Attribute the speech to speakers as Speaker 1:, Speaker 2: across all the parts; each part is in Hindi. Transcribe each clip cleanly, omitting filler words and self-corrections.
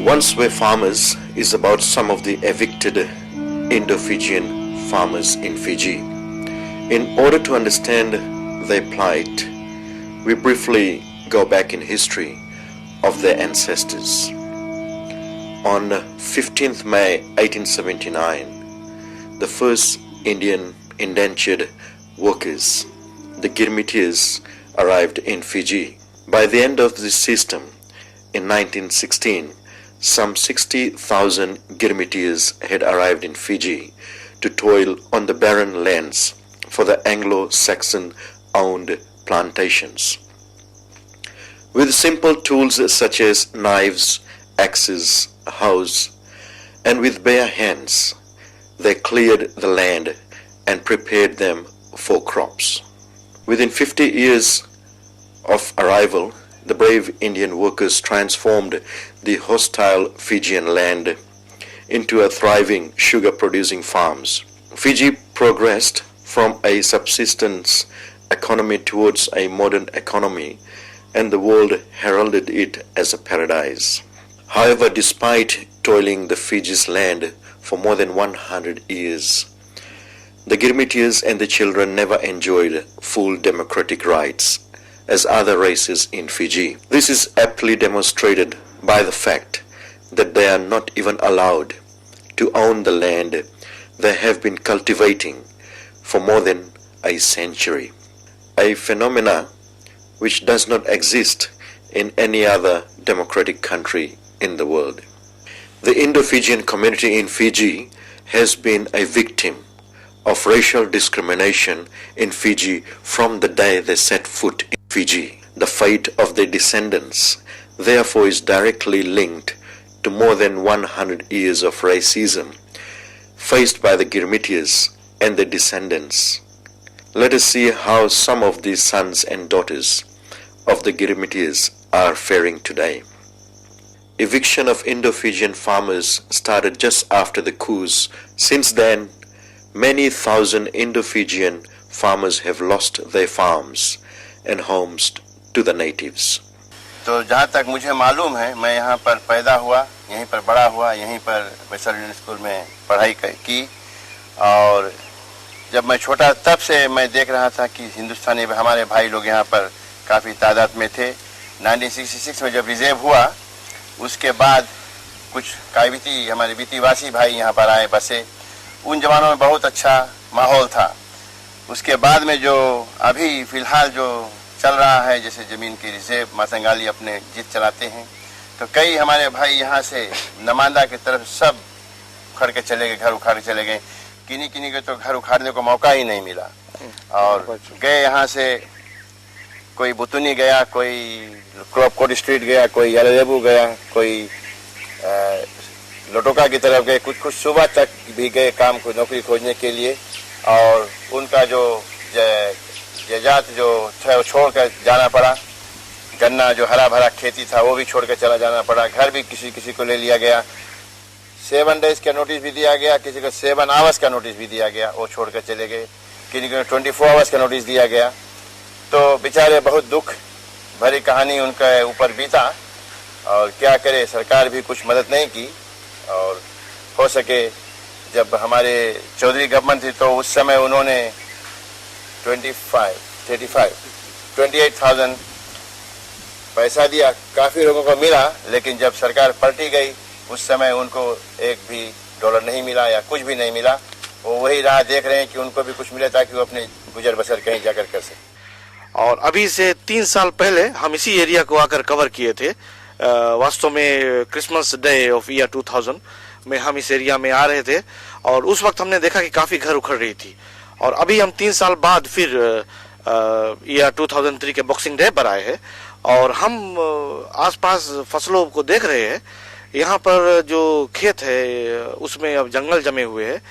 Speaker 1: Once Were Farmers is about some of the evicted Indo-Fijian farmers in Fiji. In order to understand their plight, we briefly go back in history of their ancestors. On 15th May 1879, the first Indian indentured workers, the Girmitians, arrived in Fiji. By the end of this system, in 1916, some 60,000 Girmitians had arrived in Fiji to toil on the barren lands for the Anglo-Saxon owned plantations. With simple tools such as knives, axes, hoes, and with bare hands, they cleared the land and prepared them for crops. Within 50 years of arrival, the brave Indian workers transformed the hostile Fijian land into a thriving sugar-producing farms. Fiji progressed from a subsistence economy towards a modern economy, and the world heralded it as a paradise. However, despite toiling the Fiji's land for more than 100 years, the Girmitians and the children never enjoyed full democratic rights as other races in Fiji. This is aptly demonstrated by the fact that they are not even allowed to own the land they have been cultivating for more than a century, a phenomena which does not exist in any other democratic country in the world. The Indo-Fijian community in Fiji has been a victim of racial discrimination in Fiji from the day they set foot in Fiji. The fate of their descendants, therefore, is directly linked to more than 100 years of racism faced by the Girmitians and their descendants. Let us see how some of these sons and daughters of the Girmitians are faring today. Eviction of Indo-Fijian farmers started just after the coups. Since then, many thousand Indo-Fijian farmers have lost their farms and homes to the natives.
Speaker 2: तो जहाँ तक मुझे मालूम है, मैं यहाँ पर पैदा हुआ, यहीं पर बड़ा हुआ, यहीं पर वेस्टर्न स्कूल में पढ़ाई की, और जब मैं छोटा तब से मैं देख रहा था कि हिंदुस्तानी हमारे भाई लोग यहाँ पर काफ़ी तादाद में थे। 1966 में जब रिजर्व हुआ, उसके बाद कुछ कायबीती हमारे बीतीवासी भाई यहाँ पर आए, बसे। उन जमानों में बहुत अच्छा माहौल था। उसके बाद में जो अभी फ़िलहाल जो चल रहा है, जैसे ज़मीन की रिजर्व मासंगाली अपने जिद चलाते हैं, तो कई हमारे भाई यहाँ से नमांदा की तरफ सब उखड़ के चले गए, घर उखाड़ के चले गए। किन्हीं किन्हीं के तो घर उखाड़ने को मौका ही नहीं मिला, और गए यहाँ से कोई बुतुनी गया, कोई क्रॉपकोट स्ट्रीट गया, कोई यालेबू गया, कोई लोटोका की तरफ गए, कुछ सुबह तक भी गए काम को नौकरी खोजने के लिए, और उनका जो जात जो था वो छोड़ कर जाना पड़ा। गन्ना जो हरा भरा खेती था वो भी छोड़ कर चला जाना पड़ा। घर भी किसी किसी को ले लिया गया। 7 days का नोटिस भी दिया गया, किसी को 7 hours का नोटिस भी दिया गया, वो छोड़ कर चले गए। किसी को 24 hours का नोटिस दिया गया। तो बेचारे बहुत दुख भरी कहानी उनके ऊपर बीता, और क्या करे, सरकार भी कुछ मदद नहीं की। और हो सके जब हमारे चौधरी गवर्नमेंट थी तो उस समय उन्होंने 28,000 पैसा दिया, काफ़ी लोगों को मिला। लेकिन जब सरकार पलटी गई, उस समय उनको एक भी डॉलर नहीं मिला या कुछ भी नहीं मिला। वो वही राह देख रहे हैं कि उनको भी कुछ मिले ताकि वो अपने गुजर बसर कहीं जाकर कर सकें।
Speaker 3: और अभी से 3 साल पहले हम इसी एरिया को आकर कवर किए थे। वास्तव में क्रिसमस डे ऑफ ईयर 2000 में हम इस एरिया में आ रहे थे, और उस वक्त हमने देखा कि काफ़ी घर उखड़ रही थी। और अभी हम 3 साल बाद फिर ईयर 2003 के बॉक्सिंग डे पर आए हैं, और हम आसपास फसलों को देख रहे हैं। यहाँ पर जो खेत है उसमें अब जंगल जमे हुए हैं,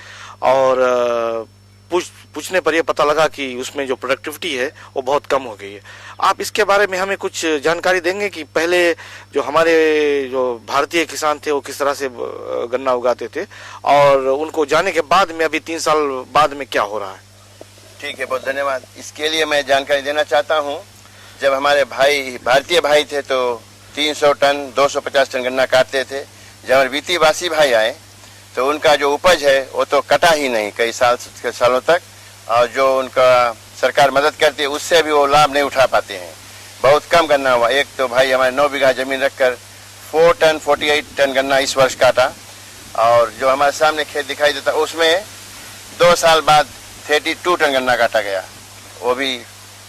Speaker 3: और पूछने पर यह पता लगा कि उसमें जो प्रोडक्टिविटी है वो बहुत कम हो गई है। आप इसके बारे में हमें कुछ जानकारी देंगे कि पहले जो हमारे जो भारतीय किसान थे वो किस तरह से गन्ना उगाते थे, और उनको जाने के बाद में अभी 3 साल बाद में क्या हो रहा है?
Speaker 2: ठीक है, बहुत धन्यवाद। इसके लिए मैं जानकारी देना चाहता हूँ। जब हमारे भाई भारतीय भाई थे तो 300 टन 250 टन गन्ना काटते थे। जब बीती बासी भाई आए तो उनका जो उपज है वो तो कटा ही नहीं कई सालों तक, और जो उनका सरकार मदद करती है उससे भी वो लाभ नहीं उठा पाते हैं। बहुत कम गन्ना हुआ। एक तो भाई हमारे 9 बीघा जमीन रखकर 48 टन गन्ना इस वर्ष काटा, और जो हमारे सामने खेत दिखाई देता उसमें 2 साल बाद 32 टन गन्ना काटा गया। वो भी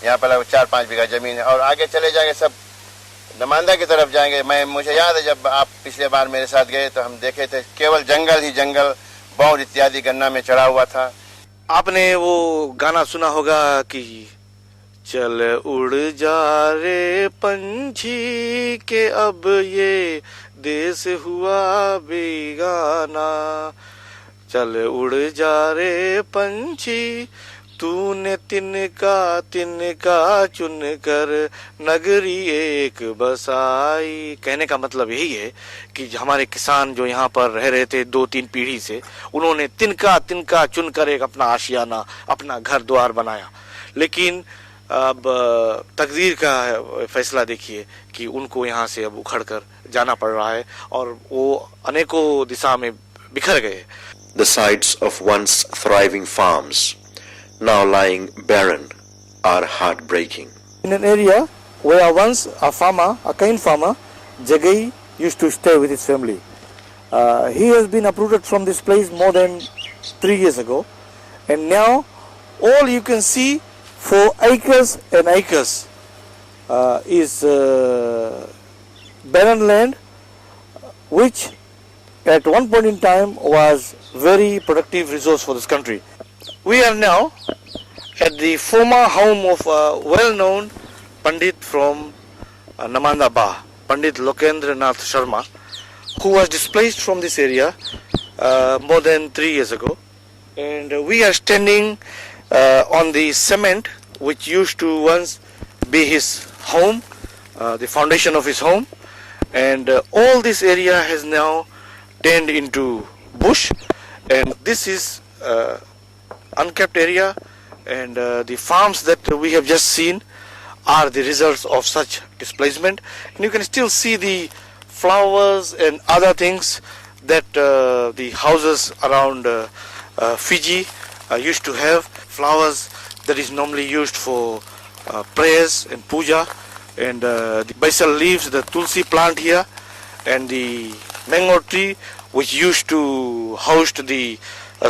Speaker 2: यहाँ पर 4-5 बीघा जमीन है, और आगे चले जाएंगे सब नमांदा की तरफ जाएंगे। मुझे याद है जब आप पिछले बार मेरे साथ गए तो हम देखे थे केवल जंगल ही जंगल, बौर इत्यादि गन्ना में चढ़ा हुआ था।
Speaker 3: आपने वो गाना सुना होगा कि चल उड़ जा रे पंछी के अब ये देश हुआ बेगाना, चल उड़ जा रे पंछी तूने तिनका चुन कर नगरी एक बसाई। कहने का मतलब यही है कि हमारे किसान जो यहाँ पर रह रहे थे 2-3 पीढ़ी से, उन्होंने तिनका चुन कर एक अपना आशियाना, अपना घर द्वार बनाया। लेकिन अब तकदीर का फैसला देखिए कि उनको यहाँ से अब उखड़ कर जाना पड़ रहा है, और वो अनेकों दिशा में बिखर गए।
Speaker 1: The sites of once thriving farms, now lying barren, are heartbreaking.
Speaker 4: In an area where once a farmer, a kind farmer, Jagai, used to stay with his family. He has been uprooted from this place more than 3 years ago, and now all you can see for acres and acres is barren land, which at one point in time was very productive resource for this country.
Speaker 3: We are now at the former home of a well-known Pandit from Namanda Ba, Pandit Lokendra Nath Sharma, who was displaced from this area more than 3 years ago. And we are standing on the cement which used to once be his home, the foundation of his home, and all this area has now turned into bush, and this is unkept area, and the farms that we have just seen are the results of such displacement. And you can still see the flowers and other things that the houses around Fiji used to have. Flowers that is normally used for prayers and puja, and the basil leaves, the tulsi plant here, and the mango tree which used to host the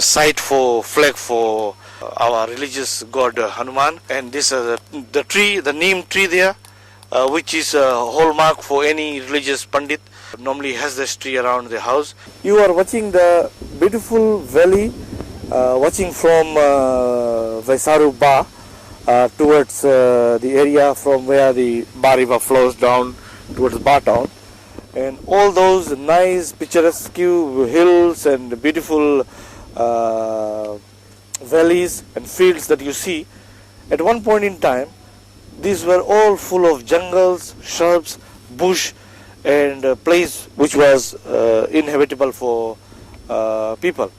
Speaker 3: site for flag for our religious god Hanuman, and this the tree, the neem tree there, which is a hallmark for any religious pandit, normally has this tree around the house.
Speaker 4: You are watching the beautiful valley, watching from Vaisaru Ba towards the area from where the Ba river flows down towards Ba town, and all those nice picturesque hills and beautiful valleys and fields that you see, at one point in time these were all full of jungles, shrubs, bush, and a place which was inhabitable for people.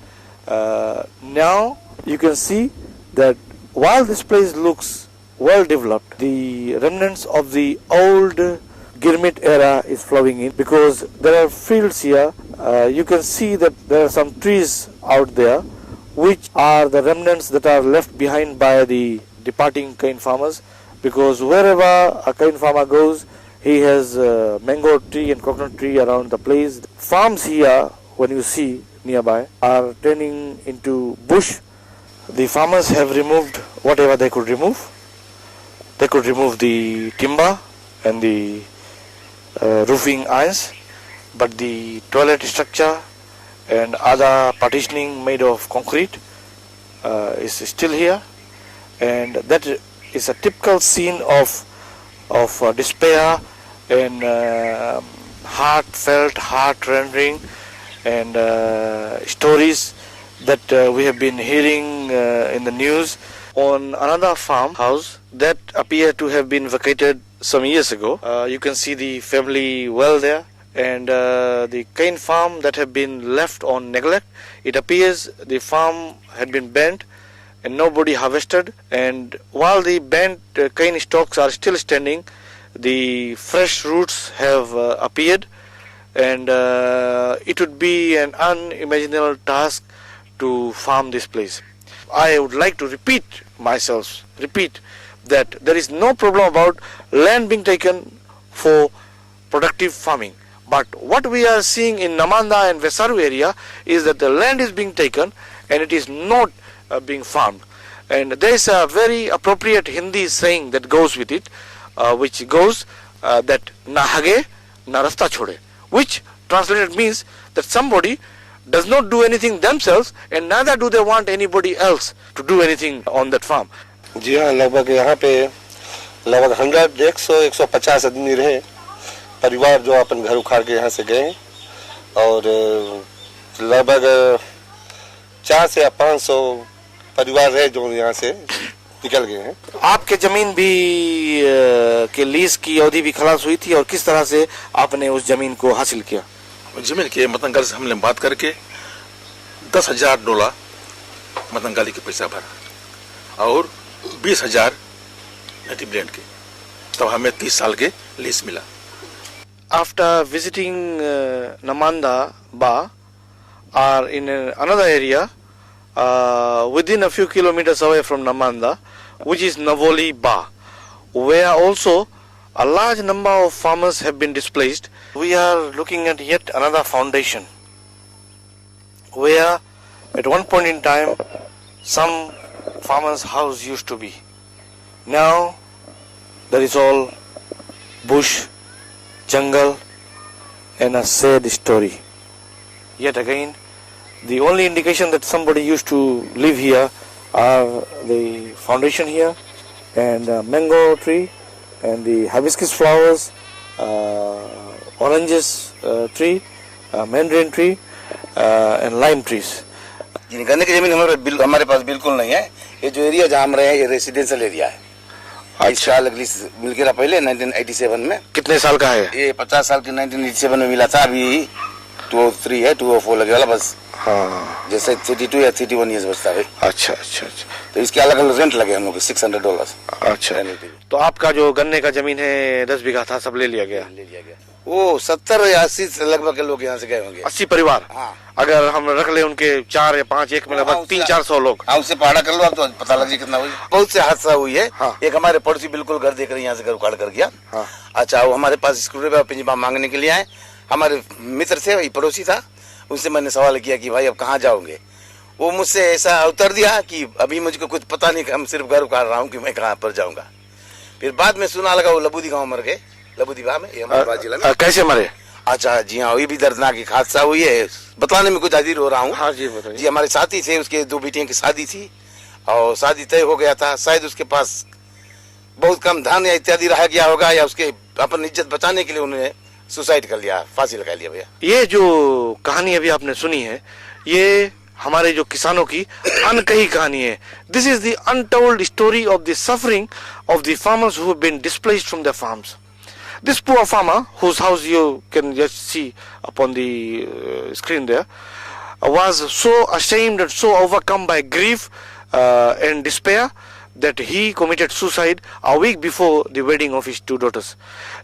Speaker 4: Now you can see that while this place looks well developed, the remnants of the old Girmit era is flowing in, because there are fields here. You can see that there are some trees out there which are the remnants that are left behind by the departing cane farmers, because wherever a cane farmer goes, he has a mango tree and coconut tree around the place. Farms here, when you see nearby, are turning into bush. The farmers have removed whatever they could remove. They could remove the timber and the roofing irons, but the toilet structure and other partitioning made of concrete is still here, and that is a typical scene of despair and heartfelt, heart-rending, and stories that we have been hearing in the news. On another farmhouse that appeared to have been vacated some years ago, you can see the family well there, and the cane farm that had been left on neglect. It appears the farm had been bent and nobody harvested, and while the bent cane stalks are still standing, the fresh roots have appeared,
Speaker 3: and it would be an unimaginable task to farm this place. I would like to repeat that there is no problem about land being taken for productive farming. But what we are seeing in Namanda and Vesaru area is that the land is being taken and it is not being farmed. And there is a very appropriate Hindi saying that goes with it, which goes that na hage na rasta chhode, which translated means that somebody does not do anything themselves and neither do they want anybody else to do anything on that farm.
Speaker 5: जी हाँ, लगभग यहाँ पे लगभग 150 आदमी रहे परिवार जो अपन घर उखाड़ के यहाँ से गए और लगभग 400 से 500 परिवार रहे जो यहाँ से निकल गए हैं।
Speaker 3: आपके जमीन भी के लीज की अवधि भी खलास हुई थी और किस तरह से आपने उस जमीन को हासिल किया?
Speaker 6: जमीन के मतंगल से हमने बात करके $10,000 मतंगाली के पैसा भरा और 20,000 नेटिव लैंड के, तब हमें 30 साल के लीज मिला।
Speaker 3: After visiting Namanda Ba or in another area within a few kilometers away from Namanda, which is Navoli Ba, where also a large number of farmers have been displaced, we are looking at yet another foundation where at one point in time some farmer's house used to be. Now there is all bush, jungle and a sad story. Yet again, the only indication that somebody used to live here are the foundation here and a mango tree and the hibiscus flowers, oranges tree, mandarin tree and lime trees.
Speaker 7: गन्ने की जमीन हमारे पास बिल्कुल नहीं है। ये जो एरिया जहाँ हम रहे हैं ये रेसिडेंशियल एरिया है। अच्छा, मिल गया पहले 1987 में।
Speaker 3: कितने साल का है
Speaker 7: ये? 50 साल के 1987 में मिला था। अभी 203 है, 204 लगे वाला बस। हाँ, जैसे 32 या 31 ईयर्स बचता है।
Speaker 3: अच्छा अच्छा अच्छा।
Speaker 7: तो इसके अलग अलग रेंट लगे हम लोग $600।
Speaker 3: अच्छा, तो आपका जो गन्ने का जमीन है 10 बीघा था, सब ले लिया गया?
Speaker 7: वो 70 या 80 लगभग लोग यहाँ से गए होंगे।
Speaker 3: 80 परिवार।
Speaker 7: हाँ।
Speaker 3: अगर हम रख ले उनके 4 या 5 एक में लगभग 300-400 लोग।
Speaker 7: हाँ, उससे पहाड़ा कर लो आप तो पता लग जाए कितना हुई। बहुत से हादसा हुई है।
Speaker 3: हाँ।
Speaker 7: एक हमारे पड़ोसी बिल्कुल घर देख रहे यहाँ से घर उखाड़ कर गया।
Speaker 3: हाँ।
Speaker 7: अच्छा, वो हमारे पास स्क्रूड्राइवर पिंजरा मांगने के लिए आए। हमारे मित्र से, वही पड़ोसी था, उनसे मैंने सवाल किया कि भाई अब कहाँ जाओगे? वो मुझसे ऐसा उत्तर दिया कि अभी मुझको कुछ पता नहीं, हम सिर्फ घर उखाड़ रहा हूँ कि मैं कहाँ पर जाऊँगा। फिर बाद में सुना लगा वो लबूदी गाँव मर गए। लबूदी गाँव में, ये हमारे जिला में।
Speaker 3: कैसे मरे?
Speaker 7: अच्छा जी हाँ, ये भी दर्दनाक हादसा हुई है। बताने में कुछ हाजिर हो रहा हूँ।
Speaker 3: हाँ जी, बताइए।
Speaker 7: जी, हमारे साथी थे, उसके 2 बेटियों की शादी थी और शादी तय हो गया था। शायद उसके पास बहुत कम धन या इत्यादि रह गया होगा या उसके अपन इज्जत बचाने के लिए उन्होंने सुसाइड कर लिया, फांसी लगा लिया। भैया,
Speaker 3: ये जो कहानी अभी आपने सुनी है, ये हमारे जो किसानों की अनकही कहानी है। This is the untold story of the suffering of the farmers who have been displaced from their farms. This poor farmer, whose house you can just see upon the screen there, was so ashamed and so overcome by grief and despair that he committed suicide a week before the wedding of his 2 daughters.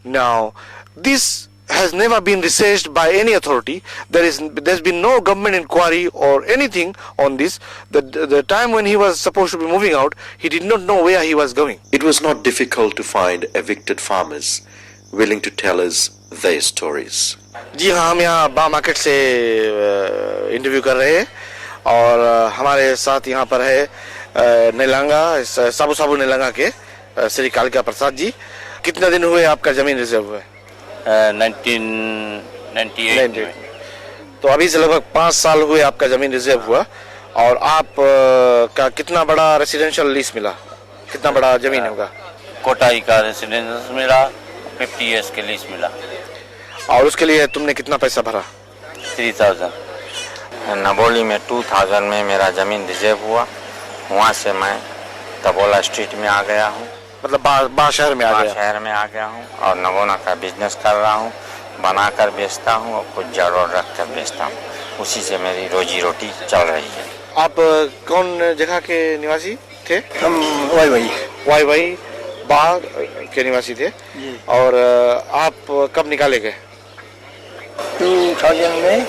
Speaker 3: Now, this has never been researched by any authority. There's been no government inquiry or anything on this. The time when he was supposed to be moving out, he did not know where he was going.
Speaker 1: It was not difficult to find evicted farmers willing to tell us their stories.
Speaker 3: जी हाँ, हम यहाँ बा मार्केट से इंटरव्यू कर रहे हैं और हमारे साथ यहाँ पर है नीलांगा, साबू साबू नीलांगा के श्री कालिका प्रसाद जी। कितना दिन हुए आपका जमीन रिजर्व हुआ?
Speaker 7: 1998 में।
Speaker 3: तो अभी से लगभग 5 साल हुए आपका जमीन रिजर्व हुआ। और आप का कितना बड़ा रेसिडेंशियल लीज मिला? कितना बड़ा जमीन होगा?
Speaker 8: कोटाई का रेसिडेंशियल मिला, 50 ईयर्स के लीज मिला।
Speaker 3: और उसके लिए तुमने कितना पैसा भरा?
Speaker 8: 3000। नबोली में 2000 में मेरा जमीन रिजर्व हुआ। वहाँ से मैं तबोला स्ट्रीट में आ गया हूँ,
Speaker 3: मतलब बा शहर में आ गया?
Speaker 8: शहर में आ गया हूँ और नगोना का बिजनेस कर रहा हूँ। बनाकर बेचता हूँ और कुछ जरूर रख कर बेचता हूँ। उसी से मेरी रोजी रोटी चल रही है।
Speaker 3: आप कौन जगह के निवासी थे?
Speaker 5: हम
Speaker 3: वाई बाग के निवासी थे। और आप कब निकाले गए?
Speaker 5: 2003
Speaker 9: 2000 में।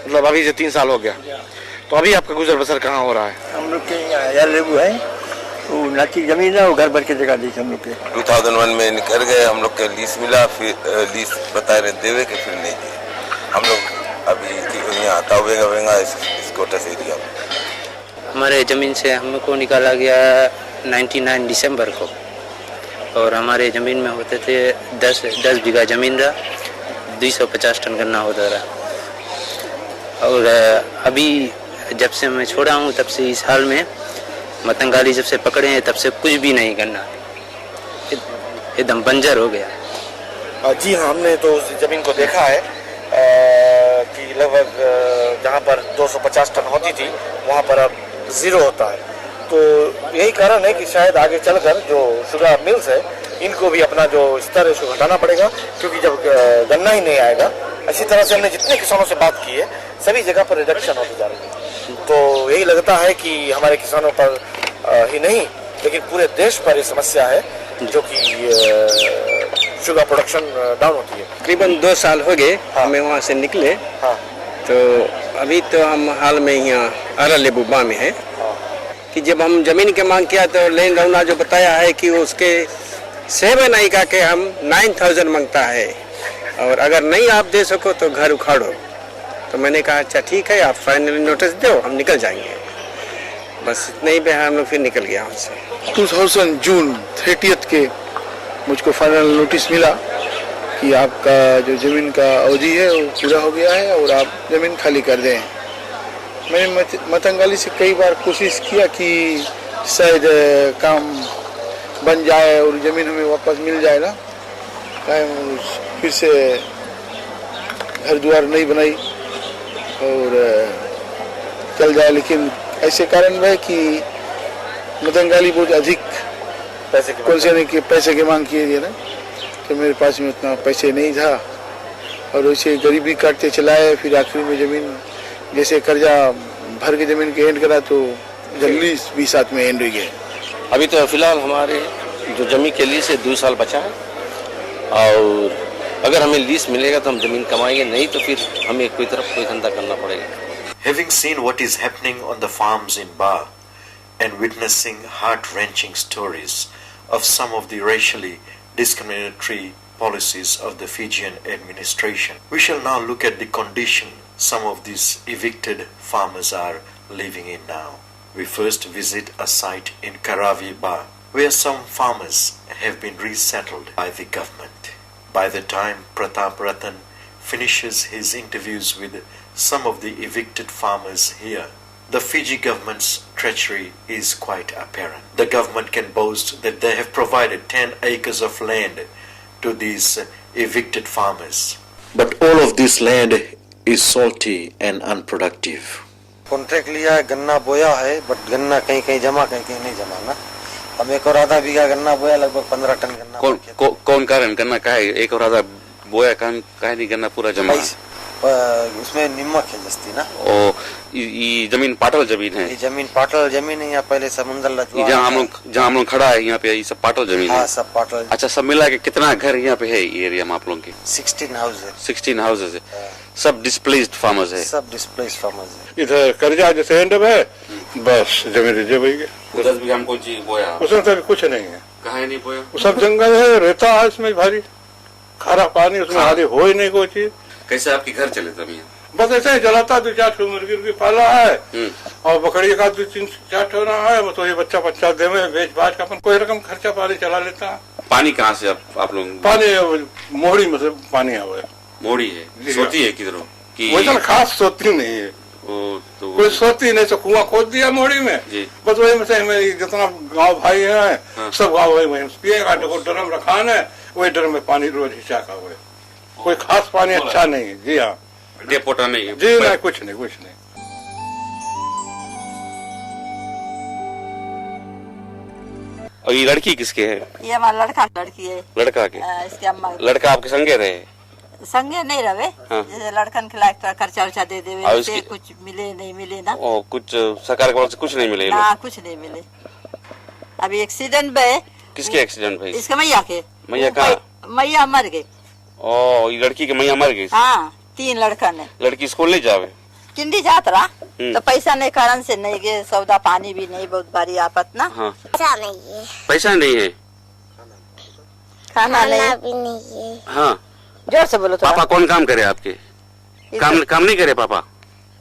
Speaker 3: मतलब अभी से 3 साल हो गया। तो अभी आपका गुजर बसर कहाँ हो रहा है?
Speaker 9: हम लोग के यहाँ यार लेबू है, वो नाची जमीन है, वो घर भर के जगह दी हम लोग के।
Speaker 10: 2001 में निकल गए, हम लोग के लीज मिला, फिर लीज बता रहे देवे के, फिर नहीं दिए। हम लोग अभी यहाँ तावेगा इस कोटस एरिया में।
Speaker 11: हमारे ज़मीन से हमको निकाला गया 99 दिसंबर को, और हमारे ज़मीन में होते थे 10 बीघा ज़मीन रहा, 250 टन गन्ना होता रहा। और अभी जब से मैं छोड़ा हूँ तब से इस हाल में मतंगाली जब से पकड़े हैं तब से कुछ भी नहीं करना, एकदम बंजर हो गया।
Speaker 3: जी हाँ, हमने तो उस जमीन को देखा है कि लगभग जहाँ पर 250 टन होती थी वहाँ पर अब 0 होता है। तो यही कारण है कि शायद आगे चलकर जो शुगर मिल्स है इनको भी अपना जो स्तर है उसको घटाना पड़ेगा, क्योंकि जब गन्ना ही नहीं आएगा। इसी तरह से हमने जितने किसानों से बात की है सभी जगह पर रिडक्शन होती जा रही है। तो यही लगता है कि हमारे किसानों पर ही नहीं लेकिन पूरे देश पर ये समस्या है जो कि शुगर प्रोडक्शन डाउन होती है।
Speaker 12: तकरीबन 2 साल हो गए हमें वहाँ से निकले।
Speaker 3: हाँ।
Speaker 12: तो अभी तो हम हाल में यहाँ अरा लेबुबा में है कि जब हम जमीन के मांग किया तो लैंड ओनर जो बताया है कि उसके 7 आई का के हम 9000 मांगता है, और अगर नहीं आप दे सको तो घर उखाड़ो। तो मैंने कहा अच्छा ठीक है, आप फाइनली नोटिस दो, हम निकल जाएंगे। बस इतने ही पे हम लोग फिर निकल गया वहाँ से।
Speaker 13: 2000 जून 30 के मुझको फाइनल नोटिस मिला कि आपका जो ज़मीन का अवधि है वो पूरा हो गया है और आप ज़मीन खाली कर दें। मैंने मतंगाली से कई बार कोशिश किया कि शायद काम बन जाए और ज़मीन हमें वापस मिल जाए ना, फिर से घर द्वार नहीं बनाई और चल जाए। लेकिन ऐसे कारण है कि मतंगाली बहुत अधिक पैसे के मांग किए थे ना, तो मेरे पास में उतना पैसे नहीं था और वैसे गरीबी काटते चलाए। फिर आखिर में ज़मीन जैसे कर्जा भर के ज़मीन के एंड करा तो जल्दी भी साथ में एंड हो गए।
Speaker 14: अभी तो फिलहाल हमारे जो जमीन के लीज से 2 साल बचा है, और अगर हमें लीज मिलेगा तो हम जमीन कमाएंगे, नहीं तो फिर हमें कोई धंधा करना पड़ेगा।
Speaker 1: Having seen what is happening on the farms in Ba and witnessing heart-wrenching stories of some of the racially discriminatory policies of the Fijian administration, we shall now look at the condition some of these evicted farmers are living in now. We first visit a site in Karavi Ba, where some farmers have been resettled by the government. By the time Pratap Ratan finishes his interviews with some of the evicted farmers here, the Fiji government's treachery is quite apparent. The government can boast that they have provided 10 acres of land to these evicted farmers. But all of this land is salty and unproductive.
Speaker 7: Contract लिया है, गन्ना बोया है, बट गन्ना कहीं कहीं जमा कहीं कहीं नहीं जमा ना। अब 1 और आधा बीघा गन्ना बोया, लगभग 15 टन गन्ना।
Speaker 14: कौन कारण गन्ना का है? 1 और आधा बोया काहे नहीं गन्ना पूरा जमा?
Speaker 7: उसमें नमक है जस्ती ना।
Speaker 14: ओ ये जमीन पाटल जमीन है?
Speaker 7: ये जमीन पाटल जमीन है। यहाँ पहले समुद्र लचवा
Speaker 14: जहाँ हम लोग खड़ा है यहाँ पे, ये सब पाटल जमीन है?
Speaker 7: हाँ, सब पाटल।
Speaker 14: अच्छा, सब मिला के कितना घर यहाँ पे है ये एरिया में आप लोगों के?
Speaker 7: 16 हाउसेज।
Speaker 14: 16 हाउसेज है। सब डिस्प्लेस्ड फार्मर्स है?
Speaker 7: सब डिस्प्लेस्ड फार्मर्स है।
Speaker 13: इधर कर्जा जैसे एंड में बस जमीन रिजर्व हो गई।
Speaker 14: 10 बीघा में कौन चीज बोया?
Speaker 13: उसमें तो कुछ नहीं है।
Speaker 14: कहाँ नहीं बोया?
Speaker 13: वो सब जंगल है, रहता है इसमें भारी खारा पानी, उसमें हारी हो ही नहीं कोई चीज।
Speaker 14: कैसे आपके घर चले तभी?
Speaker 13: बस ऐसे ही जलाता, 2-4 मुर्गी पाला है और बकरी का 2-3-4 ठो है, बस वही बच्चा दे में बेच बाज का अपन कोई रकम खर्चा पानी चला लेता है।
Speaker 14: पानी कहाँ से आप लोग?
Speaker 13: पानी मोहड़ी में से पानी है।
Speaker 14: मोड़ी है? सोती है किधर की?
Speaker 13: वैसा खास सोती नहीं है।
Speaker 14: तो
Speaker 13: कोई सोती नहीं, तो कुआं खोद दिया मोड़ी में, बस वही में से हमें जितना गाँव भाई है सब गाँव वही पिएगा। ड्रम रखा है, वही ड्रम में पानी रोज हिस्सा का हुए। कोई खास पानी अच्छा नहीं है। जी हाँ,
Speaker 14: डेपोटा नहीं है?
Speaker 13: जी नहीं, कुछ नहीं।
Speaker 14: और ये लड़की किसके है?
Speaker 15: ये हमारा लड़की है।
Speaker 14: लड़का के?
Speaker 15: इसके अम्मा।
Speaker 14: लड़का आपके संगे रहे?
Speaker 15: संगे नहीं रहे। जैसे लड़कन के लायक खर्चा उर्चा दे दे, कुछ मिले नहीं मिले ना।
Speaker 14: कुछ सरकार की ओर से कुछ नहीं मिले?
Speaker 15: ना, कुछ नहीं मिले। अभी एक्सीडेंट में।
Speaker 14: किसके एक्सीडेंट भाई?
Speaker 15: इसके मैया के।
Speaker 14: मैया कहाँ?
Speaker 15: मैया मर गई।
Speaker 14: ओ, ये लड़की की मैया मर गई?
Speaker 15: हाँ, तीन लड़का ने
Speaker 14: लड़की स्कूल नहीं जावे
Speaker 15: किंडी जात रहा तो पैसा नहीं कारण से नहीं गए सौदा पानी भी नहीं बहुत बारी आपत ना
Speaker 14: हाँ
Speaker 16: पैसा नहीं है
Speaker 14: पैसा नहीं है
Speaker 15: खाना नहीं
Speaker 16: भी नहीं है
Speaker 14: हाँ
Speaker 15: जोर से बोलो
Speaker 14: पापा कौन काम करे आपके काम नहीं करे पापा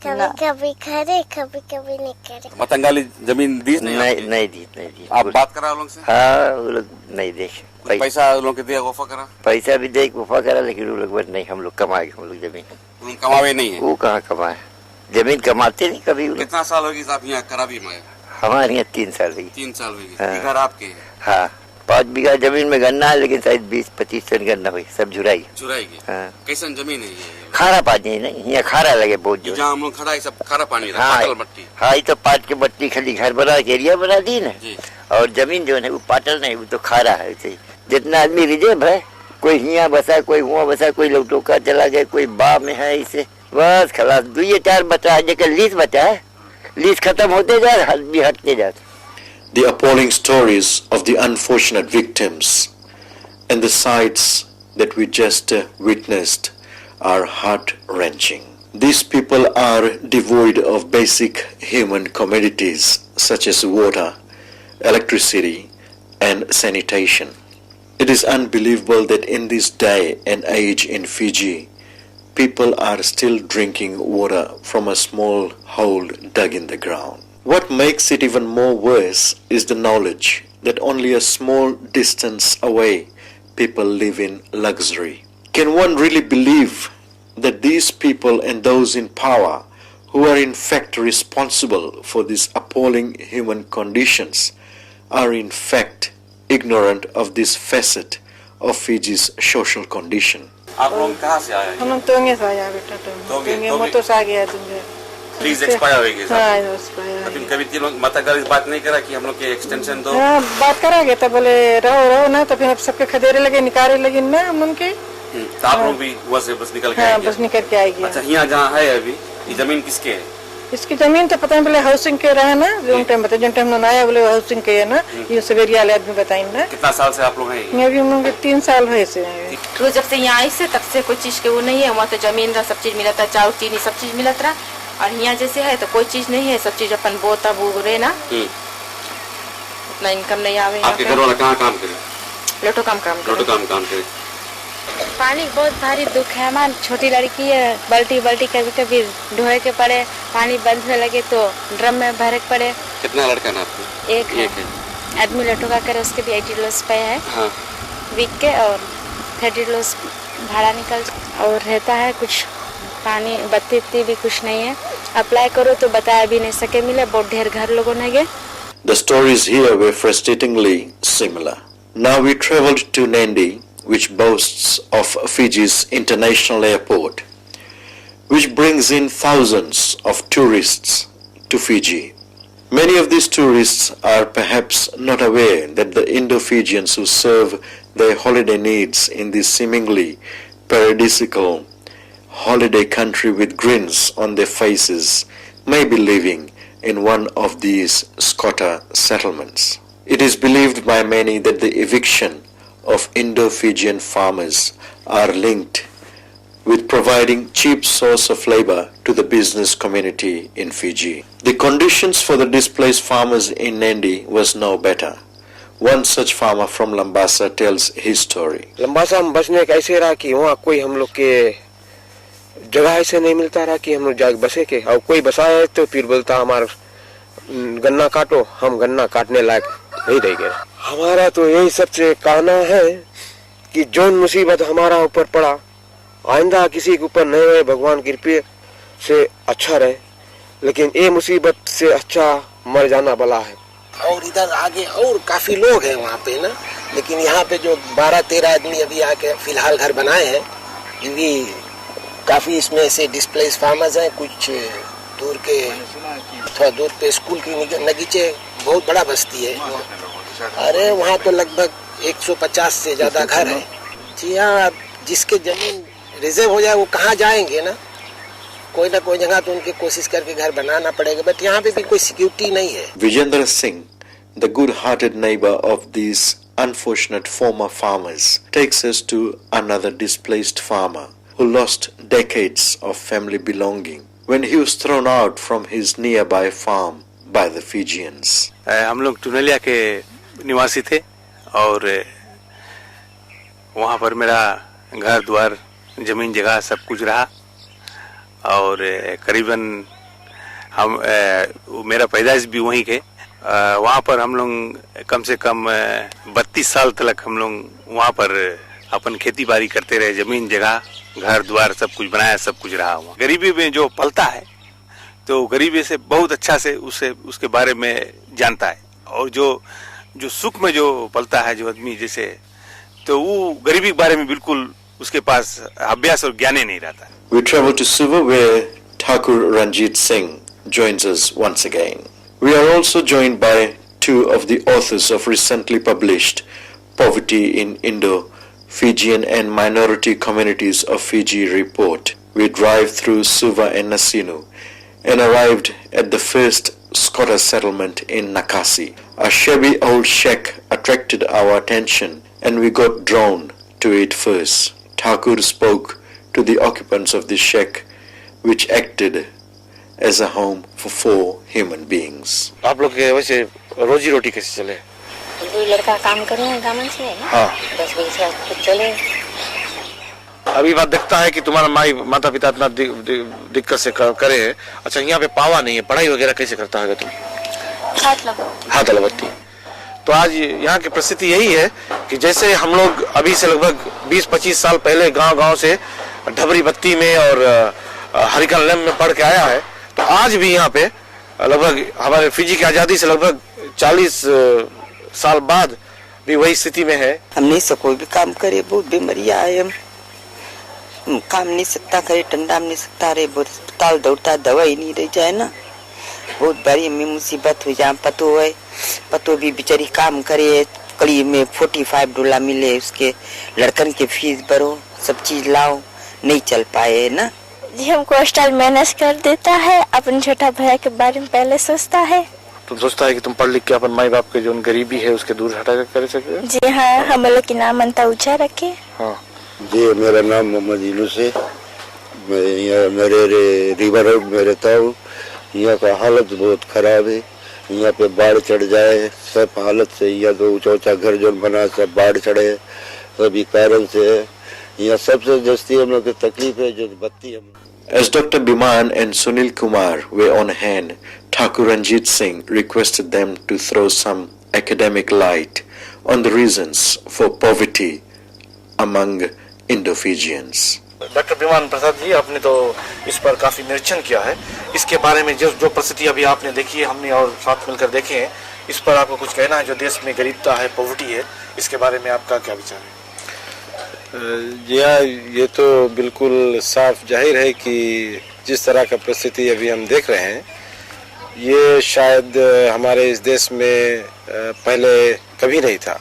Speaker 16: कभी कभी करे कभी कभी नहीं करे
Speaker 14: मतंगाली जमीन दी
Speaker 9: नहीं दी
Speaker 14: आप बात करा लोग से
Speaker 9: हाँ वो लोग नहीं देखे
Speaker 14: पैसा लोग के दिया वफा करा
Speaker 9: पैसा भी देख वफा करा लेकिन वो लोग नहीं हम लोग कमाए हम लोग जमीन
Speaker 14: कमावे नहीं है
Speaker 9: वो कहाँ कमाए जमीन कमाते नहीं कभी
Speaker 14: कितना साल होगी आप यहाँ करा भी
Speaker 9: हमारे यहाँ 3 साल हुई
Speaker 14: 3 साल होगी
Speaker 9: हाँ।
Speaker 14: घर आपके है
Speaker 9: हाँ 5 बीघा जमीन में गन्ना है लेकिन शायद 20-25 टन गन्ना हुई सब झुराई
Speaker 14: चुराएगी
Speaker 9: हाँ
Speaker 14: कैसन जमीन है ये
Speaker 9: खारा पानी नहीं यहाँ खारा लगे बहुत जो
Speaker 14: जहाँ हम लोग खड़ा है सब खारा पानी
Speaker 9: हाँ
Speaker 14: पाटल मट्टी
Speaker 9: हाँ ये तो पाट के मट्टी खाली घर बना के एरिया बना दी ना
Speaker 14: जी
Speaker 9: और जमीन जो है वो पाटल नहीं वो तो खारा है उसे जितना आदमी रिजर्व है कोई यहाँ बसा कोई वहाँ बसा कोई लौटोका चला गया कोई बा में है इसे बस खलास 2-4 बचा है जेकर लीज बचा है लीज खत्म होते जा आदमी हटते जाते
Speaker 1: The appalling stories of the unfortunate victims and the sights that we just witnessed are heart-wrenching. These people are devoid of basic human commodities such as water, electricity, and sanitation. It is unbelievable that in this day and age in Fiji, people are still drinking water from a small hole dug in the ground. What makes it even more worse is the knowledge that only a small distance away people live in luxury. Can one really believe that these people and those in power who are in fact responsible for these appalling human conditions are in fact ignorant of this facet of Fiji's social condition?
Speaker 14: आप लोग कहाँ से आए
Speaker 17: हम लोग तोंगे से आया बेटा तोंगे मोटर से आ गया तुमसे
Speaker 14: प्लीज एक्सपायर होगी
Speaker 17: हाँ एक्सपायर
Speaker 14: लेकिन कभी तीनों मतंगाली बात नहीं करा कि हम लोग के एक्सटेंशन दो
Speaker 17: हाँ बात करांगे तो बोले रहो ना तो फिर अब सबके खदेरे लगे निकाले लगे ना हम उनके
Speaker 14: तो आप लोग भी वहाँ से बस निकल के
Speaker 17: हाँ
Speaker 14: आएंगे
Speaker 17: बस निकल के आएगी
Speaker 14: अच्छा यहाँ जहाँ है अभी ये जमीन किसके है
Speaker 17: इसकी जमीन तो पता नहीं बोले हाउसिंग के रहा ना जो टाइम बताए जिन टाइम आया बोले हाउसिंग के है ना ये सवेरिया वाले आदमी बताएंगे ना
Speaker 14: कितना साल से आप लोग हैं
Speaker 17: मैं भी हम लोग 3 साल हुए से
Speaker 18: तो जब से यहाँ आई से तब से कोई चीज के वो नहीं है वहाँ तो जमीन रहा सब चीज मिला था चाउर चीनी सब चीज मिला था और यहाँ जैसे है तो कोई चीज नहीं है सब चीज अपन बोता बोरे ना उतना इनकम नहीं आवे
Speaker 14: आपके घर वाला कहाँ काम करे
Speaker 18: लोटो काम
Speaker 14: करे
Speaker 16: पानी बहुत भारी दुख है हमारी छोटी लड़की है बल्टी कभी कभी ढोए के पड़े पानी बंद होने लगे तो ड्रम में भरे के पड़े
Speaker 14: कितना लड़का ना आपको
Speaker 16: एक है आदमी लटो का करे उसके भी 80 लोस पे है
Speaker 14: हाँ
Speaker 16: वीक के और 30 लोस भाड़ा निकल और रहता है कुछ पानी बत्ती भी कुछ नहीं है अप्लाई करो तो बताया भी नहीं सके मिले बहुत ढेर घर लोगों ने गए
Speaker 1: The stories here were frustratingly similar. Now we traveled to Nandi, which boasts of Fiji's international airport, which brings in thousands of tourists to Fiji. Many of these tourists are perhaps not aware that the indo-Fijians who serve their holiday needs in this seemingly paradisical holiday country with grins on their faces may be living in one of these squatter settlements. It is believed by many that the eviction of Indo-Fijian farmers are linked with providing cheap source of labor to the business community in Fiji. The conditions for the displaced farmers in Nandi was no better. One such farmer from Lambasa tells his story.
Speaker 12: लंबासा में बसने का ऐसे रहा कि वहाँ कोई हम लोग के जगह ऐसे नहीं मिलता रहा कि हम लोग जाके बसे के और कोई बसा है तो फिर बोलता हमारा गन्ना काटो हम गन्ना काटने लायक नहीं रह गए हमारा तो यही सबसे कहना है कि जो मुसीबत हमारा ऊपर पड़ा आइंदा किसी के ऊपर नहीं रहे भगवान की कृपा से अच्छा रहे लेकिन ये मुसीबत से अच्छा मर जाना भला है
Speaker 19: और इधर आगे और काफी लोग हैं वहाँ पे ना लेकिन यहाँ पे जो 12-13 आदमी अभी आके फिलहाल घर बनाए हैं इनकी काफी इसमें से डिस्प्लेस फार्मर्स हैं कुछ दूर के थोड़ा दूर पे स्कूल की नगीचे बहुत बड़ा बस्ती है अरे वहाँ तो लगभग 150 से ज्यादा घर है जी हाँ जिसके जमीन रिजर्व हो जाए वो कहाँ जाएंगे ना कोई जगह तो उनकी कोशिश करके घर बनाना पड़ेगा बट यहाँ पे भी कोई सिक्योरिटी नहीं है
Speaker 1: Vijendra Singh, the good-hearted neighbor of these unfortunate former farmers, takes us to another displaced farmer who lost decades of family belonging when he was thrown out from his nearby farm by the Fijians.
Speaker 20: हम लोग टुनेलिया के निवासी थे और वहाँ पर मेरा घर द्वार जमीन जगह सब कुछ रहा और करीबन हम मेरा पैदाइश भी वहीं के वहाँ पर हम लोग कम से कम 32 साल तक हम लोग वहाँ पर अपन खेती बाड़ी करते रहे। जमीन जगह घर द्वार सब कुछ बनाया, सब कुछ रहा हुआ। गरीबी में जो पलता है तो गरीबी से बहुत अच्छा से उसके बारे में जानता है और जो सुख में जो पलता है जो आदमी जैसे तो वो गरीबी के बारे में बिल्कुल उसके पास अभ्यास और ज्ञान ही नहीं रहता।
Speaker 1: We travel to Suva where Thakur Ranjit Singh joins us once again. We are also joined by two of the authors of recently published Poverty in Indo-Fijian and Minority Communities of Fiji report. We drive through Suva and Nasinu and arrived at the first squatter settlement in Nakasi. A shabby old shack attracted our attention and we got drawn to it first. Thakur spoke to the occupants of the shack, which acted as a home for 4 human beings.
Speaker 3: आप लोग के वैसे रोजी रोटी कैसे चले?
Speaker 16: कोई लड़का काम करे हैं गामन से है ना?
Speaker 3: हाँ।
Speaker 16: 10 बजे से कुछ चले।
Speaker 3: अभी बात देखता है कि तुम्हारा माता पिता इतना दिक्कत से करे हैं। अच्छा यहाँ पे पावा नहीं है, पढ़ाई वगैरह कैसे करता है तुम? हाथ लगती। तो आज यहाँ की परिस्थिति यही है कि जैसे हम लोग अभी से लगभग 20-25 साल पहले गांव से ढबरी बत्ती में और हरिकन लैम्प में पढ़ के आया है, तो आज भी यहाँ पे लगभग हमारे फिजी की आजादी से लगभग 40 साल बाद भी वही स्थिति में है।
Speaker 21: हम नहीं सको कोई भी काम करे, बहुत बीमारियां आए, हम काम नहीं सकता करे, ठंडा नहीं सकता रहे, बहुत अस्पताल दौड़ता, दवाई नहीं रह जाए ना, बहुत बड़ी में मुसीबत हो जाए। पतो भी बेचारी काम करे, कड़ी में $45 मिले, उसके लड़कन के फीस भरो, सब चीज लाओ, नहीं चल पाए ना।
Speaker 16: जी हमको हॉस्टल मैनेज कर देता है, अपन छोटा भाई के बारे में पहले सोचता है।
Speaker 3: तुम सोचता है कि तुम पढ़ लिख के अपन माई बाप के जो गरीबी है उसके दूर हटा कर सके?
Speaker 16: जी हाँ, हम लोग की नाम अंता ऊंचा रखे।
Speaker 22: हाँ जी, मेरा नाम मोहम्मद यूनुस है, मैं यहाँ मेरे रिवर रोड में रहता हूँ। यहाँ का हालत बहुत खराब है, यहाँ पे बाढ़ चढ़ जाए, सब हालत से यहाँ तो ऊंचा घर जो बना सब बाढ़ चढ़े, सभी कारण से यहाँ सबसे जस्ती हम लोग की तकलीफ है जो बत्ती।
Speaker 1: As Dr. Biman and Sunil Kumar were on hand, Thakur Ranjit Singh requested them to throw some academic light on the reasons for poverty among indo-Fijians.
Speaker 3: Doctor बिमान प्रसाद जी, आपने तो इस पर काफी निरीक्षण किया है। इसके बारे में जो परिस्थिति अभी आपने देखी है, हमने और साथ मिलकर देखे हैं, इस पर आपको कुछ कहना है? जो देश में गरीबता है, पॉवर्टी है, इसके बारे में आपका क्या विचार है?
Speaker 22: जी हाँ, ये तो बिल्कुल साफ जाहिर है कि जिस तरह का परिस्थिति अभी हम देख रहे हैं, ये शायद हमारे इस देश में पहले कभी नहीं था।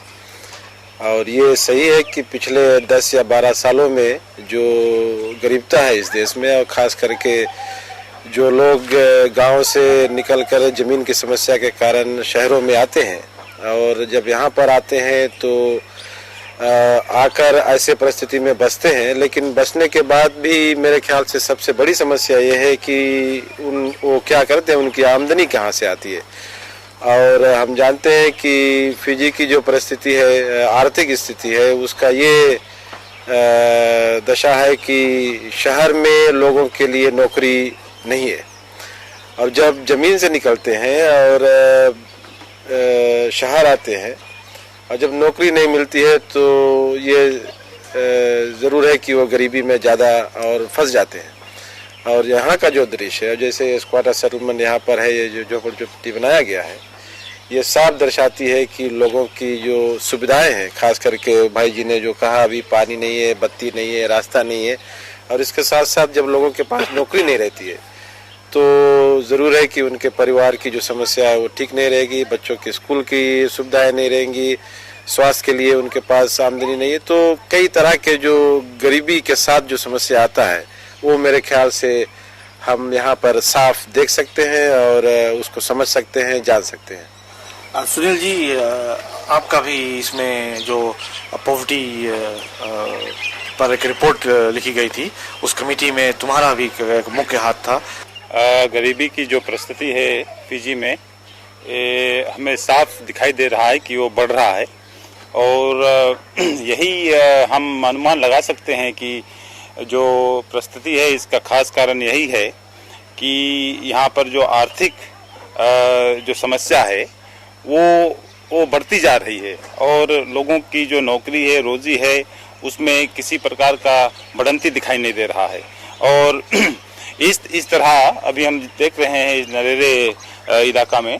Speaker 22: और ये सही है कि पिछले 10 या 12 सालों में जो गरीबता है इस देश में, और ख़ास करके जो लोग गांव से निकलकर ज़मीन की समस्या के कारण शहरों में आते हैं, और जब यहाँ पर आते हैं तो आकर ऐसे परिस्थिति में बसते हैं, लेकिन बसने के बाद भी मेरे ख्याल से सबसे बड़ी समस्या ये है कि वो क्या करते हैं, उनकी आमदनी कहाँ से आती है। और हम जानते हैं कि फिजी की जो परिस्थिति है, आर्थिक स्थिति है, उसका ये दशा है कि शहर में लोगों के लिए नौकरी नहीं है, और जब ज़मीन से निकलते हैं और शहर आते हैं और जब नौकरी नहीं मिलती है तो ये ज़रूर है कि वो गरीबी में ज़्यादा और फंस जाते हैं। और यहाँ का जो दृश्य है, जैसे स्क्वाटर सेटलमेंट यहाँ पर है, ये जो झोपड़पट्टी बनाया गया है, ये साफ दर्शाती है कि लोगों की जो सुविधाएं हैं, खास करके भाई जी ने जो कहा, अभी पानी नहीं है, बत्ती नहीं है, रास्ता नहीं है, और इसके साथ साथ जब लोगों के पास नौकरी नहीं रहती है तो ज़रूर है कि उनके परिवार की जो समस्या है वो ठीक नहीं रहेगी, बच्चों के स्कूल की सुविधाएं नहीं रहेंगी, स्वास्थ्य के लिए उनके पास आमदनी नहीं है। तो कई तरह के जो गरीबी के साथ जो समस्या आता है वो मेरे ख्याल से हम यहाँ पर साफ देख सकते हैं और उसको समझ सकते हैं, जान सकते हैं।
Speaker 3: सुनील जी, आपका भी इसमें जो पॉवर्टी पर एक रिपोर्ट लिखी गई थी। उस कमेटी में तुम्हारा भी एक मुख्य हाथ था।
Speaker 2: गरीबी की जो परिस्थिति है फिजी में, हमें साफ दिखाई दे रहा है कि वो बढ़ रहा है और यही हम अनुमान लगा सकते हैं कि जो परिस्थिति है इसका खास कारण यही है कि यहाँ पर जो आर्थिक जो समस्या है वो बढ़ती जा रही है और लोगों की जो नौकरी है, रोजी है, उसमें किसी प्रकार का बढ़ंती दिखाई नहीं दे रहा है। और इस तरह अभी हम देख रहे हैं इस नरेरे इलाका में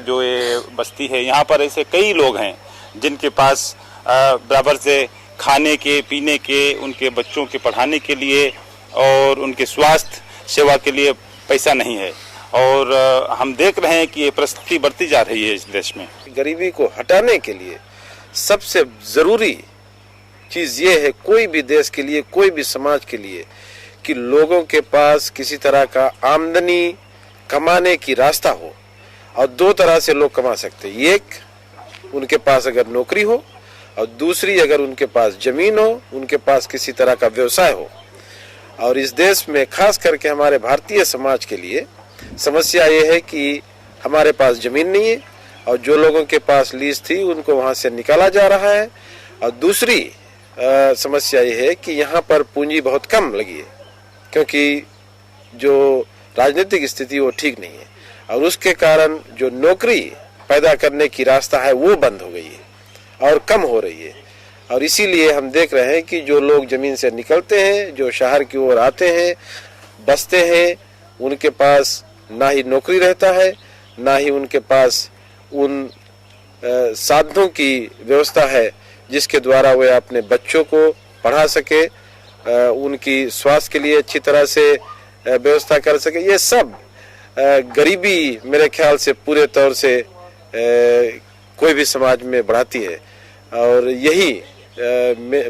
Speaker 2: जो ये बस्ती है, यहाँ पर ऐसे कई लोग हैं जिनके पास बराबर से खाने के, पीने के, उनके बच्चों के पढ़ाने के लिए और उनके स्वास्थ्य सेवा के लिए पैसा नहीं है। और हम देख रहे हैं कि ये परिस्थिति बढ़ती जा रही है इस देश में।
Speaker 22: गरीबी को हटाने के लिए सबसे जरूरी चीज ये है, कोई भी देश के लिए, कोई भी समाज के लिए, कि लोगों के पास किसी तरह का आमदनी कमाने की रास्ता हो। और दो तरह से लोग कमा सकते हैं, एक उनके पास अगर नौकरी हो और दूसरी अगर उनके पास जमीन हो, उनके पास किसी तरह का व्यवसाय हो। और इस देश में खास करके हमारे भारतीय समाज के लिए समस्या ये है कि हमारे पास जमीन नहीं है और जो लोगों के पास लीज थी उनको वहां से निकाला जा रहा है। और दूसरी समस्या ये है कि यहाँ पर पूंजी बहुत कम लगी है क्योंकि जो राजनीतिक स्थिति वो ठीक नहीं है और उसके कारण जो नौकरी पैदा करने की रास्ता है वो बंद हो गई है और कम हो रही है। और इसीलिए हम देख रहे हैं कि जो लोग जमीन से निकलते हैं, जो शहर की ओर आते हैं, बसते हैं, उनके पास ना ही नौकरी रहता है, ना ही उनके पास उन साधनों की व्यवस्था है जिसके द्वारा वे अपने बच्चों को पढ़ा सके, उनकी स्वास्थ्य के लिए अच्छी तरह से व्यवस्था कर सके। ये सब गरीबी मेरे ख्याल से पूरे तौर से कोई भी समाज में बढ़ाती है और यही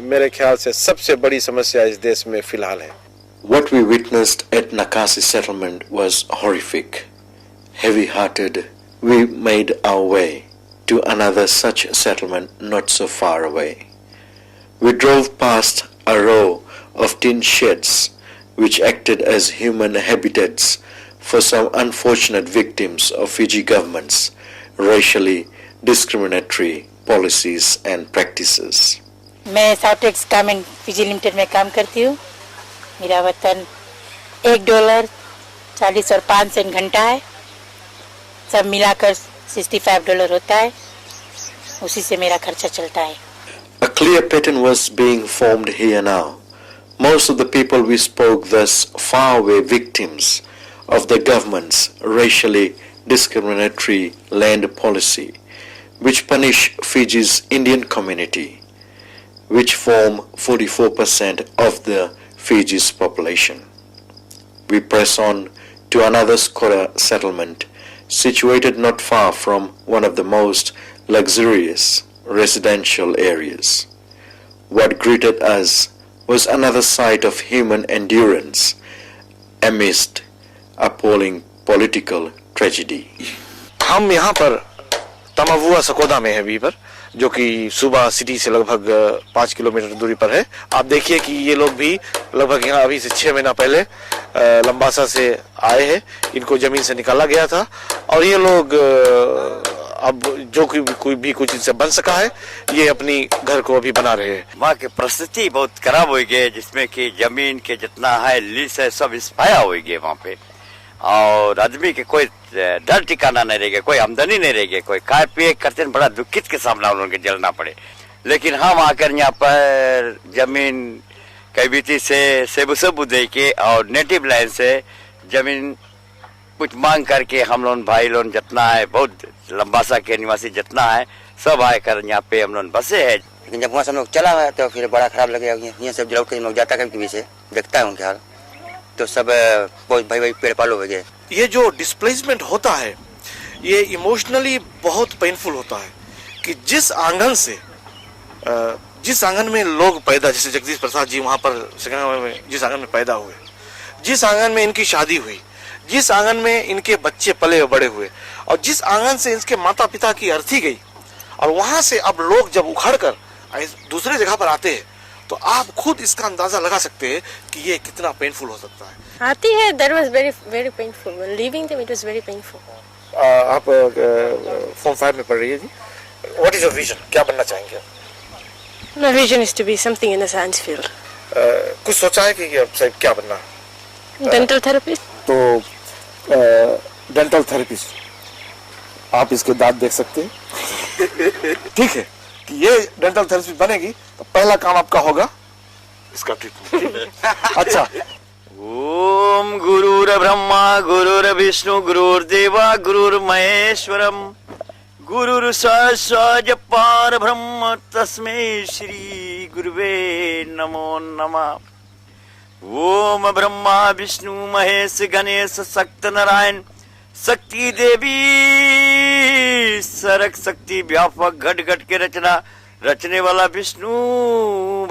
Speaker 22: मेरे ख्याल से सबसे बड़ी समस्या इस देश में फिलहाल है।
Speaker 1: What we witnessed at Nakasi settlement was horrific. Heavy-hearted, we made our way to another such settlement not so far away. We drove past a row of tin sheds which acted as human habitats for some unfortunate victims of Fiji government's racially discriminatory policies and practices.
Speaker 4: मैं साउटेक्स गारमेंट फिजी लिमिटेड में काम करती हूँ। मेरा वेतन $1 40 और 5 सेंट घंटा है, सब मिलाकर $65 होता है, उसी से मेरा खर्चा चलता है।
Speaker 1: A clear pattern was being formed here now. Most of the people we spoke thus far were victims of the government's racially discriminatory land policy, which punish Fiji's Indian community, which form 44% of the Fiji's population. We press on to another squatter settlement situated not far from one of the most luxurious residential areas. What greeted us was another sight of human endurance amidst appalling political tragedy.
Speaker 3: हम यहाँ पर तमावुआ सकोदा में है अभी पर, जो कि सुबह सिटी से लगभग 5 किलोमीटर दूरी पर है। आप देखिए कि ये लोग भी लगभग यहाँ अभी से 6 महीना पहले लंबासा से आए हैं। इनको जमीन से निकाला गया था और ये लोग अब जो कोई भी कुछ इनसे बन सका है, ये अपनी घर को अभी बना रहे हैं।
Speaker 23: वहाँ की परिस्थिति बहुत खराब हो गई, जिसमें कि जमीन के जितना है लीज है सब एक्सपायर हो गए वहाँ पे, और आदमी के कोई डर ठिकाना नहीं रह गया, कोई आमदनी नहीं रह गई, कोई खाए पिए करते बड़ा दुखित के सामना उन्होंने झेलना पड़े। लेकिन हम आकर यहाँ पर जमीन कैबिटी से सेबू दे के और नेटिव लाइन से जमीन कुछ मांग करके हम लोग भाई लोग जितना है, बहुत लंबासा के निवासी जितना है, सब आकर यहाँ पे हम लोग बसे है।
Speaker 24: लेकिन जब वहाँ से हम लोग चला हुआ तो फिर बड़ा खराब लगेगा। यहाँ से जरूर कहीं लोग जाता कभी कभी से देखता है उनके हाल, तो सब बहुत भाई पेड़ पालो हो गए।
Speaker 3: ये जो डिस्प्लेसमेंट होता है ये इमोशनली बहुत पेनफुल होता है कि जिस आंगन में लोग पैदा, जैसे जगदीश प्रसाद जी वहाँ पर में जिस आंगन में पैदा हुए, जिस आंगन में इनकी शादी हुई, जिस आंगन में इनके बच्चे पले बड़े हुए और जिस आंगन से इनके माता पिता की अर्थी गई, और वहां से अब लोग जब उखड़ कर दूसरे जगह पर आते हैं तो आप खुद इसका अंदाजा लगा सकते हैं कि ये कितना पेनफुल हो सकता है।
Speaker 16: आती है, that was very very painful. When leaving them, it was very painful.
Speaker 3: आप फॉर्म 5 में पढ़ रही है जी। What is your vision? क्या बनना चाहेंगे?
Speaker 16: My vision is to be something in the science field.
Speaker 3: कुछ सोचा है कि साहब क्या बनना?
Speaker 16: Dental therapist.
Speaker 3: तो डेंटल थेरेपिस्ट, आप इसके दांत देख सकते हैं। ठीक है कि ये डेंटल थेरेपिस्ट बनेगी तो पहला काम आपका होगा इसका ट्रीटमेंट। अच्छा।
Speaker 23: ओम गुरुर ब्रह्मा गुरुर विष्णु गुरुर्देवा गुरुर्महेश्वरम गुरुर साक्षात् पार ब्रह्म तस्मै श्री गुरुवे नमो नमः। ओम ब्रह्मा विष्णु महेश गणेश सक्त नारायण शक्ति देवी सरक शक्ति व्यापक घट घट के रचना रचने वाला विष्णु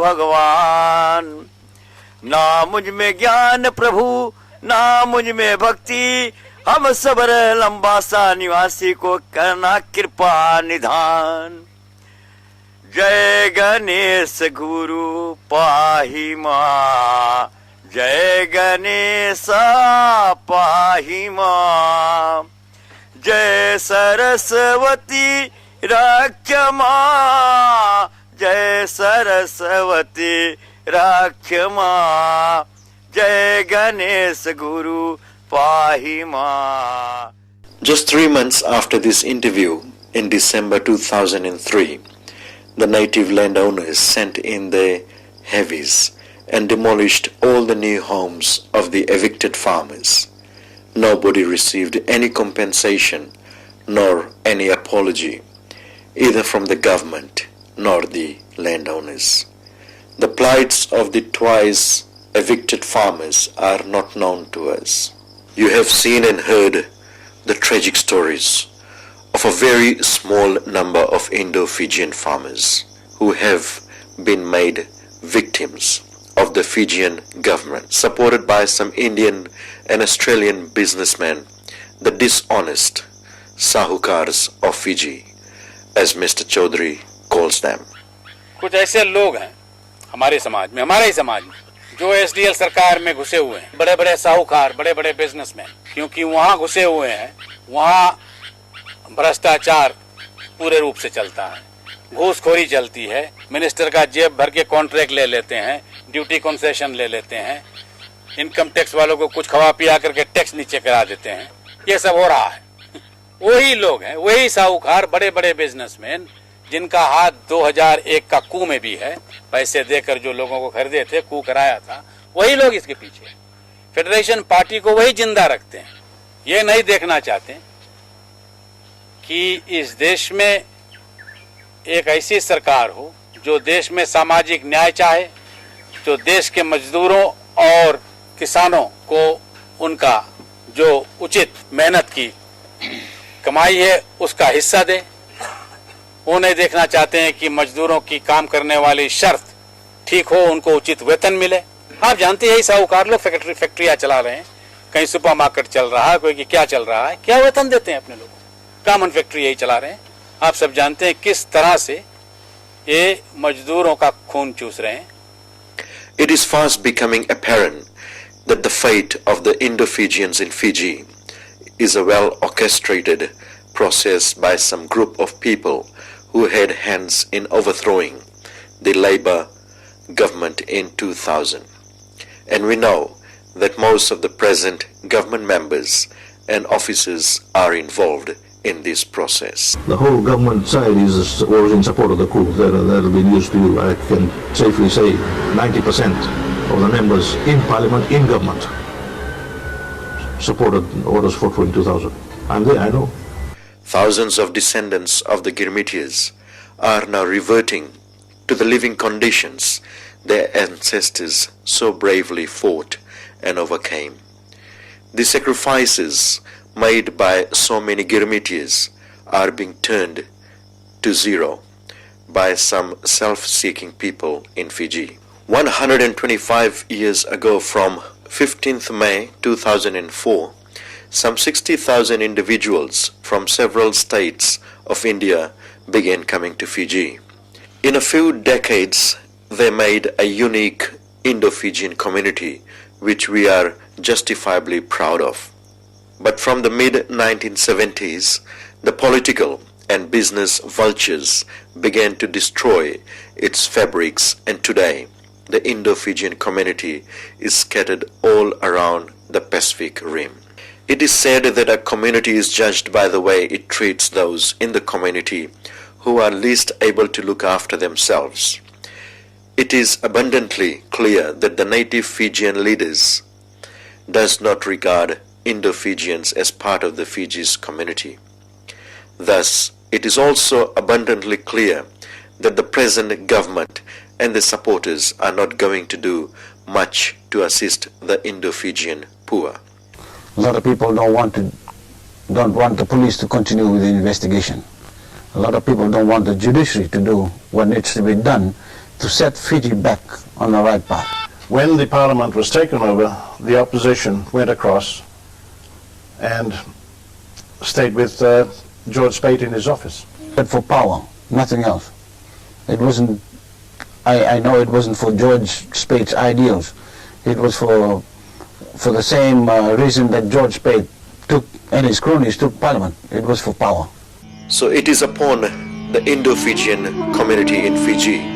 Speaker 23: भगवान। ना मुझ में ज्ञान प्रभु ना मुझ में भक्ति, हम सबर लंबा सा निवासी को करना कृपा निधान। जय गणेश गुरु पाहि मां, जय गणेश पाहि मां, जय सरस्वती रक्ष मां, जय सरस्वती रक्ष मां, जय गणेश गुरु पाहि मां।
Speaker 1: Just 3 months after this interview, in December 2003, the native landowners sent in their heavies and demolished all the new homes of the evicted farmers. Nobody received any compensation nor any apology, either from the government nor the landowners. The plights of the twice evicted farmers are not known to us. You have seen and heard the tragic stories of a very small number of indo-Fijian farmers who have been made victims of the Fijian government, supported by some Indian and Australian businessmen, the dishonest sahukars of Fiji, as Mr. Chaudhary calls them.
Speaker 2: कुछ ऐसे लोग हैं हमारे समाज में, हमारे ही समाज में, जो एसडीएल सरकार में घुसे हुए हैं, बड़े बड़े साहूकार, बड़े बड़े बिजनेसमैन, क्योंकि वहाँ घुसे हुए हैं, वहाँ भ्रष्टाचार पूरे रूप से चलता है, घूसखोरी चलती है, मिनिस्टर का जेब भर के कॉन्ट्रैक्ट ले लेते हैं, ड्यूटी कंसेशन ले लेते हैं, इनकम टैक्स वालों को कुछ खवा पिया करके टैक्स नीचे करा देते हैं, ये सब हो रहा है। वही लोग हैं, वही साहूकार, बड़े बड़े बिजनेसमैन, जिनका हाथ 2001 का coup में भी है, पैसे देकर जो लोगों को खरीदे थे, coup कराया था, वही लोग इसके पीछे। फेडरेशन पार्टी को वही जिंदा रखते हैं। ये नहीं देखना चाहते कि इस देश में एक ऐसी सरकार हो जो देश में सामाजिक न्याय चाहे, जो देश के मजदूरों और किसानों को उनका जो उचित मेहनत की कमाई है उसका हिस्सा दे। वो नहीं देखना चाहते हैं कि मजदूरों की काम करने वाली शर्त ठीक हो, उनको उचित वेतन मिले। आप जानते हैं साहूकार लोग फैक्ट्रियां चला रहे हैं, कहीं सुपर मार्केट चल रहा है, कोई कि क्या चल रहा है, क्या वेतन देते हैं अपने लोगों को, कॉमन फैक्ट्री यही चला रहे हैं। आप सब जानते हैं किस तरह से ये मजदूरों का खून चूस रहे हैं।
Speaker 1: It is fast becoming apparent that the fate of the indo-Fijians in Fiji is a well orchestrated process by some group of people who had hands in overthrowing the Labour government in 2000. And we know that most of the present government members and officers are involved in this process.
Speaker 5: The whole government side was in support of the coup. That will be news to you. I can safely say 90% of the members in parliament, in government, supported orders 44 in 2000. I'm there, I know.
Speaker 1: Thousands of descendants of the Girmitians are now reverting to the living conditions their ancestors so bravely fought and overcame. The sacrifices made by so many Girmitians are being turned to zero by some self-seeking people in Fiji. 125 years ago, from 15th May 2004, some 60,000 individuals from several states of India began coming to Fiji. In a few decades, They made a unique Indo-Fijian community which we are justifiably proud of. But from the mid-1970s, the political and business vultures began to destroy its fabrics, and today the Indo-Fijian community is scattered all around the Pacific Rim. It is said that a community is judged by the way it treats those in the community who are least able to look after themselves. It is abundantly clear that the native Fijian leaders does not regard Indo-Fijians as part of the Fiji's community. Thus, it is also abundantly clear that the present government and the supporters are not going to do much to assist the Indo-Fijian poor.
Speaker 5: A lot of people don't want the police to continue with the investigation. A lot of people don't want the judiciary to do what needs to be done to set Fiji back on the right path.
Speaker 22: When the parliament was taken over, the opposition went across and stayed with George Speight in his office.
Speaker 5: But for power, nothing else. It wasn't, I know it wasn't for George Speight's ideals. It was for the same reason that George Speight took and his cronies took parliament. It was for power.
Speaker 1: So it is upon the Indo-Fijian community in Fiji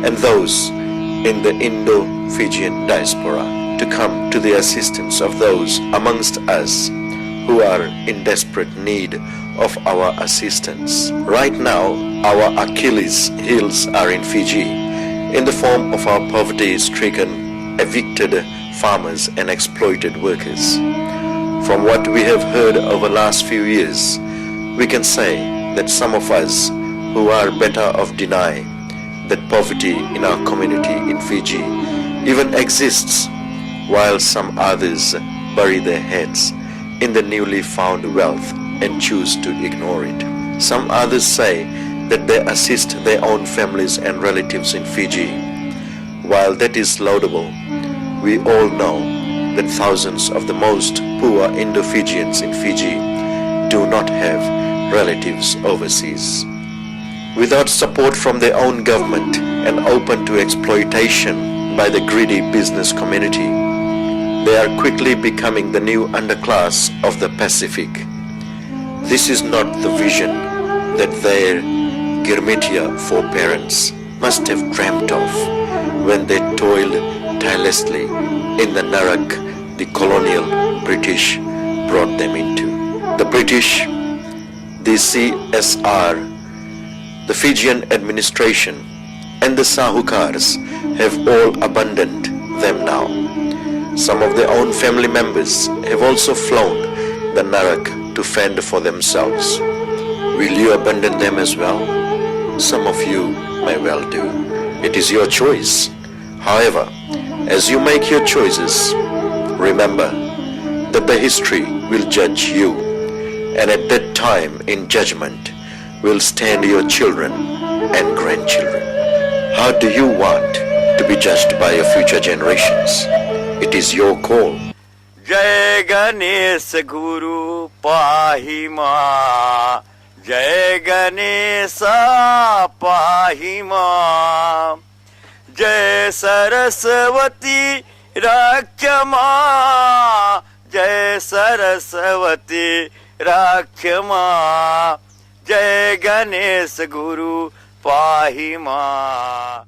Speaker 1: and those in the Indo-Fijian diaspora to come to the assistance of those amongst us who are in desperate need of our assistance. Right now, our Achilles heels are in Fiji in the form of our poverty-stricken, evicted farmers and exploited workers. From what we have heard over the last few years, we can say that some of us who are better off deny that poverty in our community in Fiji even exists, while some others bury their heads in the newly found wealth and choose to ignore it. Some others say that they assist their own families and relatives in Fiji. While that is laudable, we all know that thousands of the most poor Indo-Fijians in Fiji do not have relatives overseas. Without support from their own government and open to exploitation by the greedy business community, they are quickly becoming the new underclass of the Pacific. This is not the vision that their Girmitia foreparents must have dreamt of when they toiled tirelessly in the narak the colonial British brought them into. The British, the CSR, the Fijian administration and the Sahukars have all abandoned them now. Some of their own family members have also flown the narak to fend for themselves. Will you abandon them as well? Some of you may well do. It is your choice. However, as you make your choices, remember that the history will judge you, and at that time in judgment will stand your children and grandchildren. How do you want to be judged by your future generations? It is your call.
Speaker 23: Jai Ganesh Guru Pahima, Jai Ganesha Pahima, Jai Saraswati Rakhyama, Jai Saraswati Rakhyama, Jai Ganesh Guru Pahima.